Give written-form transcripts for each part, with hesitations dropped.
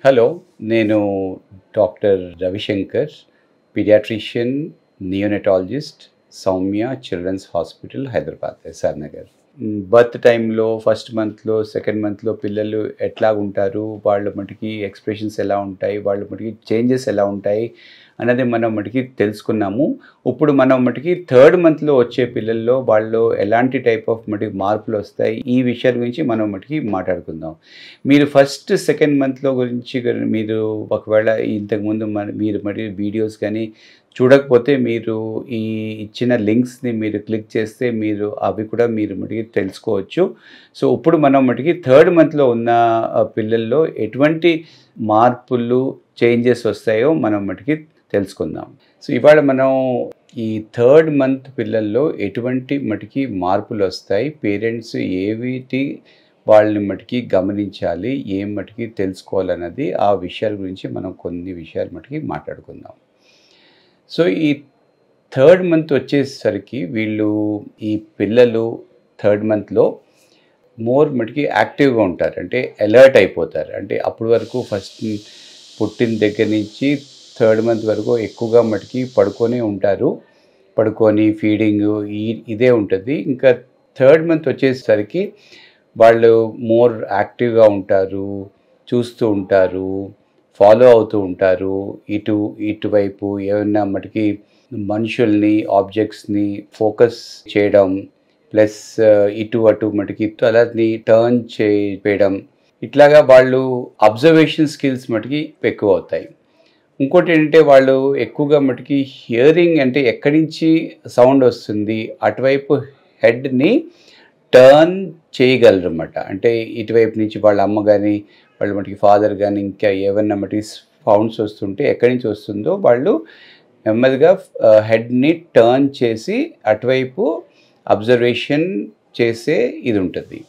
Hello, నేను doctor Ravishankar, paediatrician, neonatologist, Soumya children's hospital, Hyderabad, S R Nagar. Birth టైంలో first మంత్లో, సెకండ్ మంత్లో పిల్లలు ఎట్లా ఉంటారు, వాళ్ళ మటుకి ఎక్స్ప్రెషన్స్ ఎలా ఉంటాయి, వాళ్ళ మటుకి చేంజెస్ ఎలా ఉంటాయి అన్నది మనం మటుకి తెలుసుకున్నాము. ఇప్పుడు మనం మటుకి థర్డ్ మంత్లో వచ్చే పిల్లల్లో వాళ్ళు ఎలాంటి టైప్ ఆఫ్ మటుకి మార్పులు వస్తాయి, ఈ విషయాల గురించి మనం మటుకి మాట్లాడుకుందాం. మీరు ఫస్ట్ సెకండ్ మంత్లో గురించి మీరు ఒకవేళ ఇంతకుముందు మీరు మరి వీడియోస్ కానీ చూడకపోతే మీరు ఈ ఇచ్చిన లింక్స్ని మీరు క్లిక్ చేస్తే మీరు అవి కూడా మీరు మటుకి తెలుసుకోవచ్చు. సో ఇప్పుడు మనం మటుకి థర్డ్ మంత్లో ఉన్న పిల్లల్లో ఎటువంటి మార్పులు చేంజెస్ వస్తాయో మనం మటుకి తెలుసుకుందాం. సో ఇవాళ మనం ఈ థర్డ్ మంత్ పిల్లల్లో ఎటువంటి మటుకి మార్పులు వస్తాయి, పేరెంట్స్ ఏవిటి వాళ్ళని మటుకి గమనించాలి, ఏం మటుకి తెలుసుకోవాలన్నది ఆ విషయాల గురించి మనం కొన్ని విషయాలు మటుకి మాట్లాడుకుందాం. సో ఈ థర్డ్ మంత్ వచ్చేసరికి ఈ పిల్లలు థర్డ్ మంత్లో మోర్ మటుకి యాక్టివ్గా ఉంటారు, అంటే అలర్ట్ అయిపోతారు. అంటే అప్పటి వరకు ఫస్ట్ పుట్టిన దగ్గర నుంచి థర్డ్ మంత్ వరకు ఎక్కువగా మటుకి పడుకొనే ఉంటారు, పడుకొని ఫీడింగ్ ఇదే ఉంటుంది. ఇంకా థర్డ్ మంత్ వచ్చేసరికి వాళ్ళు మోర్ యాక్టివ్గా ఉంటారు, చూస్తూ ఉంటారు, ఫాలో అవుతూ ఉంటారు. ఇటువైపు ఏమైనా మటుకి మనుషుల్ని, ఆబ్జెక్ట్స్ని ఫోకస్ చేయడం, ప్లస్ అటు మటుకి తలని టర్న్ చేయడం, ఇట్లాగా వాళ్ళు అబ్జర్వేషన్ స్కిల్స్ మటుకి ఎక్కువ అవుతాయి. ఇంకోటి ఏంటంటే వాళ్ళు ఎక్కువగా మటుకి హియరింగ్, అంటే ఎక్కడి నుంచి సౌండ్ వస్తుంది అటువైపు హెడ్ని టర్న్ చేయగలరు అన్నమాట. అంటే ఇటువైపు నుంచి వాళ్ళ అమ్మ కానీ వాళ్ళ మటుకి ఫాదర్ కానీ ఇంకా ఏమన్నా మటుకి సౌండ్స్ వస్తుంటే ఎక్కడి నుంచి వస్తుందో వాళ్ళు నెమ్మదిగా హెడ్ని టర్న్ చేసి అటువైపు అబ్జర్వేషన్ చేసే ఇది ఉంటుంది.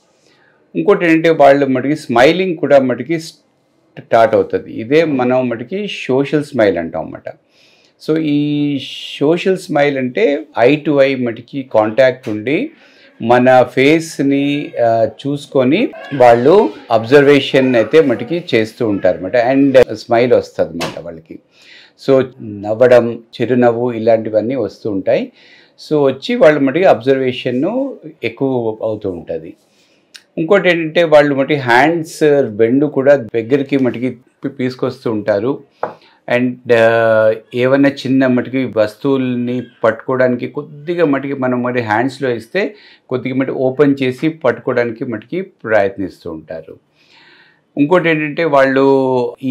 ఇంకోటి ఏంటంటే వాళ్ళు మటుకి స్మైలింగ్ కూడా మటుకి స్టార్ట్ అవుతుంది. ఇదే మనం మటుకి సోషల్ స్మైల్ అంటాం అన్నమాట. సో ఈ సోషల్ స్మైల్ అంటే ఐ టు ఐ మటుకి కాంటాక్ట్ ఉండి మన ఫేస్ని చూసుకొని వాళ్ళు అబ్జర్వేషన్ అయితే మటుకి చేస్తూ ఉంటారు అన్నమాట. అండ్ స్మైల్ వస్తుంది అన్నమాట వాళ్ళకి. సో నవ్వడం, చిరునవ్వు ఇలాంటివన్నీ వస్తూ ఉంటాయి. సో వచ్చి వాళ్ళు మటుకి అబ్జర్వేషన్ ఎక్కువ అవుతూ ఉంటుంది. ఇంకోటి ఏంటంటే వాళ్ళు మటుకి హ్యాండ్స్ బెండు కూడా దగ్గరికి మటుకి తీసుకొస్తూ ఉంటారు. అండ్ ఏమైనా చిన్న మటుకి వస్తువుల్ని పట్టుకోవడానికి కొద్దిగా మటుకి మనం మరి హ్యాండ్స్లో ఇస్తే కొద్దిగా మటుకు ఓపెన్ చేసి పట్టుకోవడానికి మటుకి ప్రయత్నిస్తూ ఉంటారు. ఇంకోటి ఏంటంటే వాళ్ళు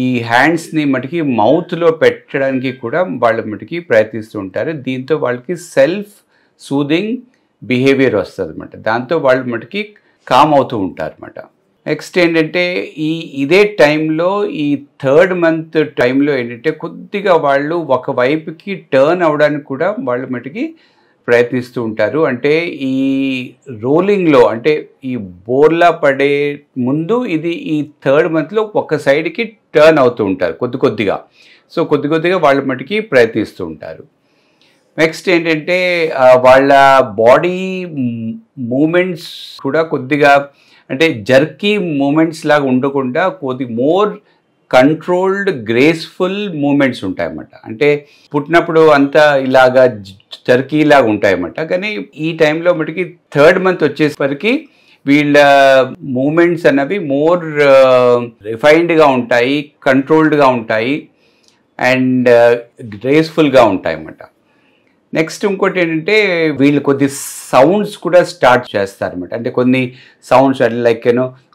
ఈ హ్యాండ్స్ని మటుకి మౌత్లో పెట్టడానికి కూడా వాళ్ళు మటుకి ప్రయత్నిస్తూ ఉంటారు. దీంతో వాళ్ళకి సెల్ఫ్ సూదింగ్ బిహేవియర్ వస్తుంది అన్నమాట. దాంతో వాళ్ళు మటుకి కామ్ అవుతూ ఉంటారు అన్నమాట. నెక్స్ట్ ఏంటంటే ఇదే టైంలో ఈ థర్డ్ మంత్ టైంలో ఏంటంటే కొద్దిగా వాళ్ళు ఒకవైపుకి టర్న్ అవ్వడానికి కూడా వాళ్ళు మటుకి ప్రయత్నిస్తూ ఉంటారు. అంటే ఈ రోలింగ్లో, అంటే ఈ బోర్లా పడే ముందు ఈ థర్డ్ మంత్లో ఒక సైడ్కి టర్న్ అవుతూ ఉంటారు కొద్దిగా. సో కొద్దిగా వాళ్ళు మటుకి ప్రయత్నిస్తూ ఉంటారు. నెక్స్ట్ ఏంటంటే వాళ్ళ బాడీ మూమెంట్స్ కూడా కొద్దిగా అంటే జర్కీ మూమెంట్స్ లాగా ఉండకుండా కొద్దిగా మోర్ కంట్రోల్డ్ గ్రేస్ఫుల్ మూమెంట్స్ ఉంటాయన్నమాట. అంటే పుట్టినప్పుడు అంతా ఇలాగా జర్కీ లాగా ఉంటాయన్నమాట. కానీ ఈ టైంలో మటుకి థర్డ్ మంత్ వచ్చేసరికి వీళ్ళ మూమెంట్స్ అన్నవి మోర్ రిఫైన్డ్గా ఉంటాయి, కంట్రోల్డ్గా ఉంటాయి, అండ్ గ్రేస్ఫుల్గా ఉంటాయి అన్నమాట. నెక్స్ట్ ఇంకోటి ఏంటంటే వీళ్ళు కొద్ది సౌండ్స్ కూడా స్టార్ట్ చేస్తారన్నమాట. అంటే కొన్ని సౌండ్స్ లైక్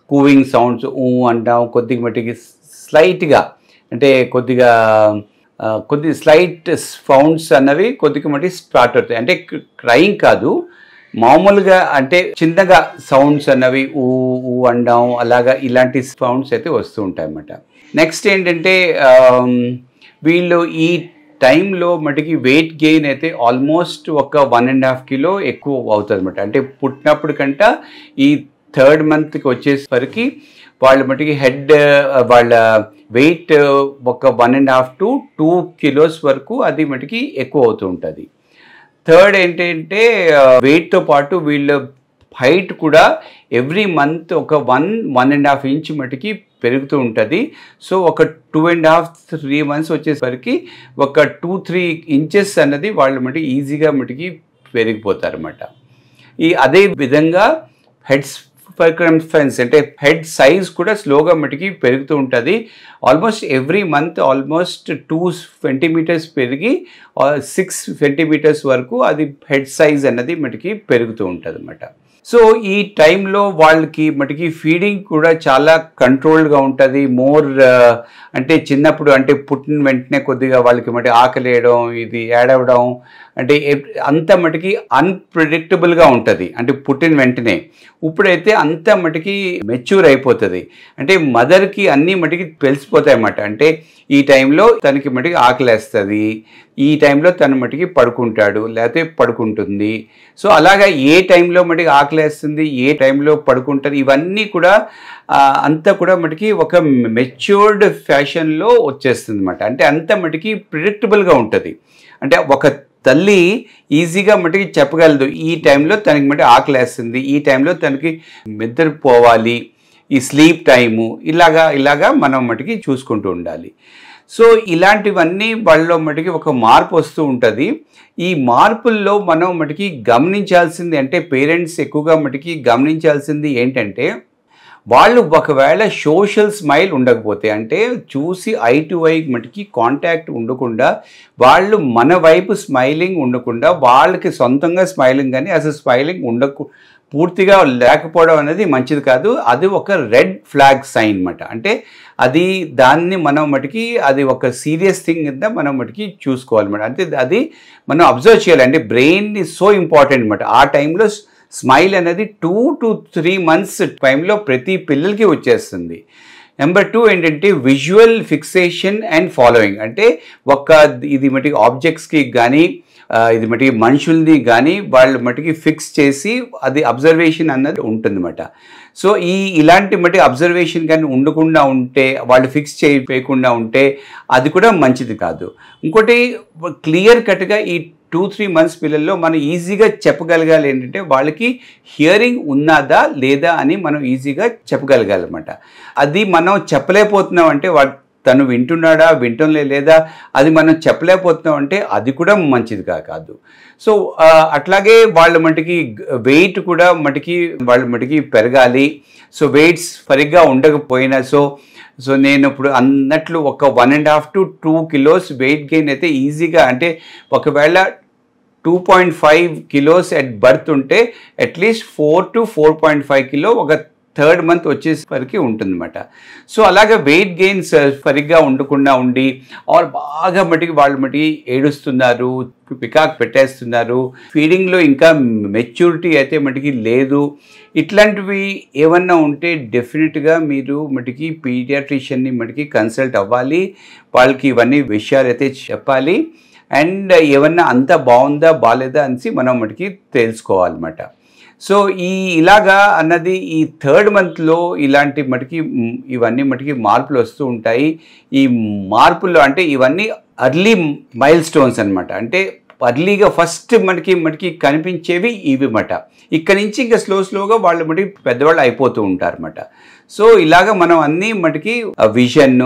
కూవింగ్ సౌండ్స్ అంటాం, కొద్దిగా మట్టికి స్లైట్గా, అంటే కొద్ది స్లైట్ సౌండ్స్ అన్నవి కొద్దిగా మట్టికి స్టార్ట్ అవుతాయి. అంటే క్రైయింగ్ కాదు, మామూలుగా అంటే చిన్నగా సౌండ్స్ అన్నవి ఊ అండం, అలాగా ఇలాంటి సౌండ్స్ అయితే వస్తూ ఉంటాయి అన్నమాట. నెక్స్ట్ ఏంటంటే వీళ్ళు ఈ టైంలో మటుకి వెయిట్ గెయిన్ అయితే ఆల్మోస్ట్ ఒక 1.5 కిలో ఎక్కువ అవుతుంది అన్నమాట. అంటే పుట్టినప్పుడు కంట ఈ థర్డ్ మంత్కి వచ్చేసరికి వాళ్ళ మటుకి వాళ్ళ వెయిట్ ఒక 1.5 to 2 కిలోస్ వరకు అది మటుకి ఎక్కువ అవుతూ ఉంటుంది. థర్డ్ ఏంటంటే వెయిట్తో పాటు వీళ్ళ హైట్ కూడా ఎవ్రీ మంత్ ఒక 1.5 ఇంచ్ మటుకి పెరుగుతూ ఉంటుంది. సో ఒక 2.5-3 months వచ్చేసరికి ఒక 2-3 inches అన్నది వాళ్ళు మటుకి ఈజీగా మటుకి పెరిగిపోతారన్నమాట. అదే విధంగా హెడ్ సర్కంఫరెన్స్ అంటే హెడ్ సైజ్ కూడా స్లోగా మటుకి పెరుగుతూ ఉంటుంది. Almost every month almost 2 centimeters పెరిగి 6 centimeters వరకు అది హెడ్ సైజ్ అన్నది మటుకి పెరుగుతూ ఉంటుంది అన్నమాట. సో ఈ టైంలో వాళ్ళకి మటుకి ఫీడింగ్ కూడా చాలా కంట్రోల్డ్గా ఉంటుంది. అంటే చిన్నప్పుడు అంటే పుట్టిన వెంటనే కొద్దిగా వాళ్ళకి మటుకి ఆకలేయడం, ఇది ఏడవడం, అంటే అంత మటుకి అన్ప్రెడిక్టబుల్గా ఉంటుంది అంటే పుట్టిన వెంటనే. ఇప్పుడైతే అంత మటుకి మెచ్యూర్ అయిపోతుంది. అంటే మదర్కి అన్నీ మటుకి తెలిసిపోతాయి అన్నమాట. అంటే ఈ టైంలో తనకి మటుకి ఆకలేస్తుంది, ఈ టైంలో తను మటుకి పడుకుంటాడు లేకపోతే పడుకుంటుంది. సో అలాగా ఏ టైంలో మటుకి ఆకలేస్తుంది, ఏ టైంలో పడుకుంటారు, ఇవన్నీ కూడా అంతా కూడా మటుకి ఒక మెచ్యూర్డ్ ఫ్యాషన్లో వచ్చేస్తుంది అన్నమాట. అంటే అంత మటుకి ప్రిడిక్టబుల్గా ఉంటుంది. అంటే ఒక తల్లి ఈజీగా మటుకి చెప్పగలదు ఈ టైంలో తనకి మటుకి ఆకలేస్తుంది, ఈ టైంలో తనకి నిద్రపోవాలి, ఈ స్లీప్ టైము, ఇలాగా మనం మటుకి చూసుకుంటూ ఉండాలి. సో ఇలాంటివన్నీ వాళ్ళలో మటుకి ఒక మార్పు వస్తూ ఉంటుంది. ఈ మార్పుల్లో మనం మటుకి గమనించాల్సింది అంటే పేరెంట్స్ ఎక్కువగా మటుకి గమనించాల్సింది ఏంటంటే వాళ్ళు ఒకవేళ సోషల్ స్మైల్ ఉండకపోతే అంటే చూసి ఐ టు ఐ మటుకి కాంటాక్ట్ ఉండకుండా వాళ్ళు మన వైపు స్మైలింగ్ ఉండకుండా వాళ్ళకి సొంతంగా స్మైలింగ్ కానీ అసలు స్మైలింగ్ పూర్తిగా లేకపోవడం అనేది మంచిది కాదు. అది ఒక రెడ్ ఫ్లాగ్ సైన్ అన్నమాట. అంటే దాన్ని మనం మటుకి అది ఒక సీరియస్ థింగ్ కింద మనం మటుకి చూసుకోవాలన్నమాట. అంటే అది మనం అబ్జర్వ్ చేయాలి. అంటే బ్రెయిన్ ఈజ్ సో ఇంపార్టెంట్ అన్నమాట. ఆ టైంలో స్మైల్ అనేది 2 to 3 months టైంలో ప్రతి పిల్లలకి వచ్చేస్తుంది. నెంబర్ 2 ఏంటంటే విజువల్ ఫిక్సేషన్ అండ్ ఫాలోయింగ్. అంటే ఇది మటుకి ఆబ్జెక్ట్స్కి కానీ ఇది మటుకి మనుషుల్ని కానీ వాళ్ళు మటుకి ఫిక్స్ చేసి అది అబ్జర్వేషన్ అన్నది ఉంటుందన్నమాట. సో ఇలాంటి మటుకి అబ్జర్వేషన్ కానీ ఉండకుండా ఉంటే వాళ్ళు ఫిక్స్ చేయకుండా ఉంటే అది కూడా మంచిది కాదు. ఇంకోటి క్లియర్ కట్గా ఈ 2-3 months పిల్లల్లో మనం ఈజీగా చెప్పగలగాలి ఏంటంటే వాళ్ళకి హియరింగ్ ఉన్నదా లేదా అని మనం ఈజీగా చెప్పగలగాలన్నమాట. అది మనం చెప్పలేకపోతున్నాం అంటే తను వింటున్నాడా వింటంలే లేదా అది మనం చెప్పలేకపోతున్నాం అంటే అది కూడా మంచిది కాదు. సో అట్లాగే వాళ్ళ మటుకి వెయిట్ కూడా వాళ్ళ మటుకి పెరగాలి. సో వెయిట్స్ సరిగ్గా ఉండకపోయినా సో నేను ఇప్పుడు అన్నట్లు ఒక 1.5 to 2 kilos వెయిట్ గెయిన్ అయితే ఈజీగా అంటే ఒకవేళ 2.5 kilos ఎట్ బర్త్ ఉంటే అట్లీస్ట్ 4 to 4.5 kilo ఒక 3rd month వచ్చేసరికి ఉంటుందన్నమాట. సో అలాగే వెయిట్ గెయిన్స్ సరిగ్గా ఉండకుండా ఉండి బాగా వాళ్ళు మటుకి ఏడుస్తున్నారు, పికాక్ పెట్టేస్తున్నారు, ఫీడింగ్లో ఇంకా మెచ్యూరిటీ అయితే మటుకి లేదు, ఇట్లాంటివి ఏమన్నా ఉంటే డెఫినెట్గా మీరు మటుకి పీడియాట్రిషియన్ని మటుకి కన్సల్ట్ అవ్వాలి. వాళ్ళకి ఇవన్నీ విషయాలు అయితే చెప్పాలి. అండ్ ఏమన్నా అంతా బాగుందా బాగాలేదా అనేసి మనం మటుకి తెలుసుకోవాలన్నమాట. సో ఇలాగా అన్నది ఈ 3rd monthలో ఇలాంటి మటుకి ఇవన్నీ మటుకి మార్పులు వస్తూ ఉంటాయి. ఈ మార్పుల్లో అంటే ఇవన్నీ అర్లీ మైల్ స్టోన్స్ అనమాట. అంటే అర్లీగా ఫస్ట్ మనకి కనిపించేవి ఇవి మాట. ఇక్కడ నుంచి ఇంకా స్లోగా వాళ్ళు మటుకి పెద్దవాళ్ళు అయిపోతూ ఉంటారన్నమాట. సో ఇలాగ మనం అన్నీ మటుకి vision,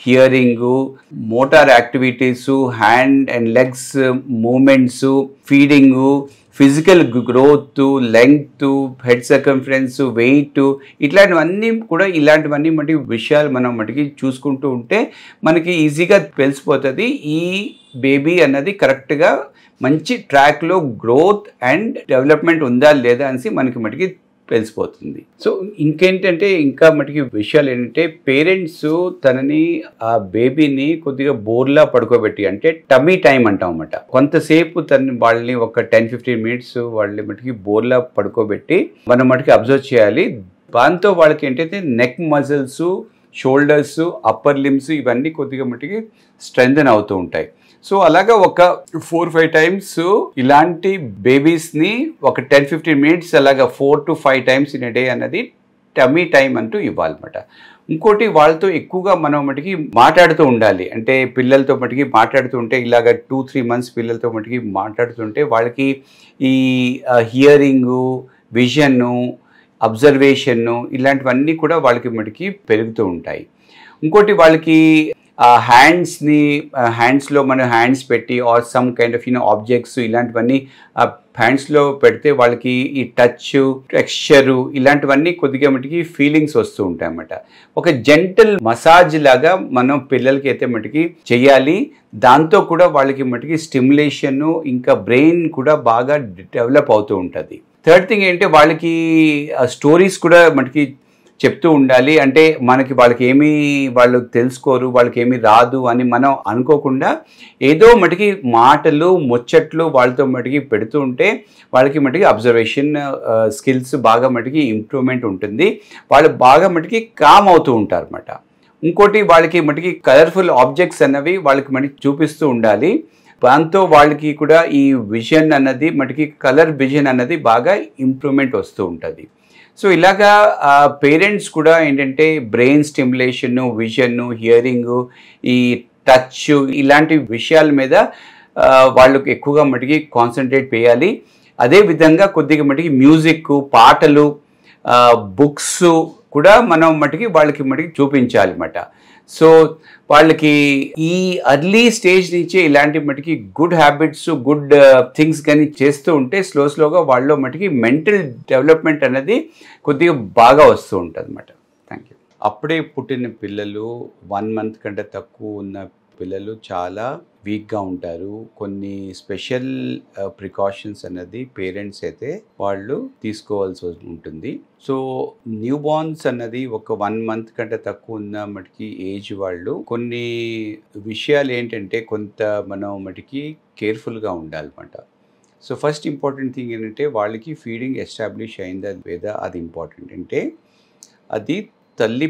hearing, motor activities, hand and legs movements, feeding, physical growth, length, head circumference, weight, ఇలాంటివన్నీ మటుకి విషయాలు మనం మటుకి చూసుకుంటూ ఉంటే మనకి ఈజీగా తెలిసిపోతుంది ఈ బేబీ అన్నది కరెక్ట్గా మంచి ట్రాక్లో గ్రోత్ అండ్ డెవలప్మెంట్ ఉందా లేదా అనేసి మనకి మటుకి తెలిసిపోతుంది. సో ఇంకేంటంటే ఇంకా మటుకి విషయాలు ఏంటంటే పేరెంట్స్ తనని ఆ బేబీని కొద్దిగా బోర్లా పడుకోబెట్టి అంటే టమ్మీ టైం అంటాం అన్నమాట. కొంతసేపు వాళ్ళని ఒక 10-15 minutes వాళ్ళని మటుకి బోర్లా పడుకోబెట్టి మనం మటుకి అబ్జర్వ్ చేయాలి. దాంతో వాళ్ళకి ఏంటంటే neck muscles, shoulders, upper limbs ఇవన్నీ కొద్దిగా మటుకి స్ట్రెంథెన్ అవుతూ ఉంటాయి. సో అలాగా ఒక 4-5 times ఇలాంటి బేబీస్ని ఒక 10-15 minutes అలాగా 4 to 5 times ఇన్ డే అన్నది టమ్మీ టైం అంటూ ఇవ్వాలన్నమాట. ఇంకోటి వాళ్ళతో ఎక్కువగా మనం మటుకి మాట్లాడుతూ ఉండాలి. అంటే పిల్లలతో మటుకి మాట్లాడుతూ ఉంటే ఇలాగ 2-3 months పిల్లలతో మటుకి మాట్లాడుతుంటే వాళ్ళకి ఈ హియరింగు, విజను, అబ్జర్వేషను ఇలాంటివన్నీ కూడా వాళ్ళకి మటుకి పెరుగుతూ ఉంటాయి. ఇంకోటి వాళ్ళకి హ్యాండ్స్లో మనం హ్యాండ్స్ పెట్టి or some kind of objects ఇలాంటివన్నీ హ్యాండ్స్లో పెడితే వాళ్ళకి ఈ టచ్, టెక్స్చరు ఇలాంటివన్నీ కొద్దిగా మటుకి ఫీలింగ్స్ వస్తూ ఉంటాయి అన్నమాట. ఒక జెంటల్ మసాజ్ లాగా మనం పిల్లలకి అయితే మటుకి చేయాలి. దాంతో కూడా వాళ్ళకి మటుకి స్టిమ్యులేషన్ ఇంకా బ్రెయిన్ కూడా బాగా డెవలప్ అవుతూ ఉంటుంది. థర్డ్ థింగ్ ఏంటంటే వాళ్ళకి స్టోరీస్ కూడా మటుకి చెప్తూ ఉండాలి. అంటే వాళ్ళకి ఏమీ వాళ్ళు తెలుసుకోరు, వాళ్ళకి ఏమీ రాదు అని మనం అనుకోకుండా ఏదో మటుకి మాటలు, ముచ్చట్లు వాళ్ళతో మటుకి పెడుతూ ఉంటే వాళ్ళకి మటుకి అబ్జర్వేషన్ స్కిల్స్ బాగా మటుకి ఇంప్రూవ్మెంట్ ఉంటుంది. వాళ్ళు బాగా మటుకి కామ్ అవుతూ ఉంటారు అన్నమాట. ఇంకోటి వాళ్ళకి మటుకి కలర్ఫుల్ ఆబ్జెక్ట్స్ అన్నవి వాళ్ళకి మటుకి చూపిస్తూ ఉండాలి. దాంతో వాళ్ళకి కూడా ఈ విజన్ అన్నది మటుకి కలర్ విజన్ అన్నది బాగా ఇంప్రూవ్మెంట్ వస్తూ ఉంటుంది. సో ఇలాగా పేరెంట్స్ కూడా ఏంటంటే బ్రెయిన్ స్టిమ్యులేషన్, విజన్, హియరింగ్, ఈ టచ్ ఇలాంటి విషయాల మీద వాళ్ళకి ఎక్కువగా మటుకి కాన్సన్ట్రేట్ చేయాలి. అదేవిధంగా కొద్దిగా మటుకి మ్యూజిక్, పాటలు, బుక్స్ కూడా మనం మటుకి వాళ్ళకి మటుకి చూపించాలి అన్నమాట. సో వాళ్ళకి ఈ అర్లీ స్టేజ్ నుంచే ఇలాంటి మటుకి గుడ్ హ్యాబిట్స్, గుడ్ థింగ్స్ కానీ చేస్తూ ఉంటే స్లోగా వాళ్ళు మటుకి మెంటల్ డెవలప్మెంట్ అనేది కొద్దిగా బాగా వస్తూ ఉంటుంది అన్నమాట. Thank you. అప్పుడే పుట్టిన పిల్లలు 1 month కంటే తక్కువ ఉన్న పిల్లలు చాలా వీక్గా ఉంటారు. కొన్ని స్పెషల్ ప్రికాషన్స్ అనేది పేరెంట్స్ అయితే వాళ్ళు తీసుకోవాల్సి ఉంటుంది. సో న్యూ బార్న్స్ అన్నది ఒక 1 month కంటే తక్కువ ఉన్న మటుకి ఏజ్ వాళ్ళు కొన్ని విషయాలు ఏంటంటే కొంత మనం మటుకి కేర్ఫుల్గా ఉండాలన్నమాట. సో ఫస్ట్ ఇంపార్టెంట్ థింగ్ ఏంటంటే వాళ్ళకి ఫీడింగ్ ఎస్టాబ్లిష్ అయిందా లేదా అది ఇంపార్టెంట్. అంటే అది తల్లి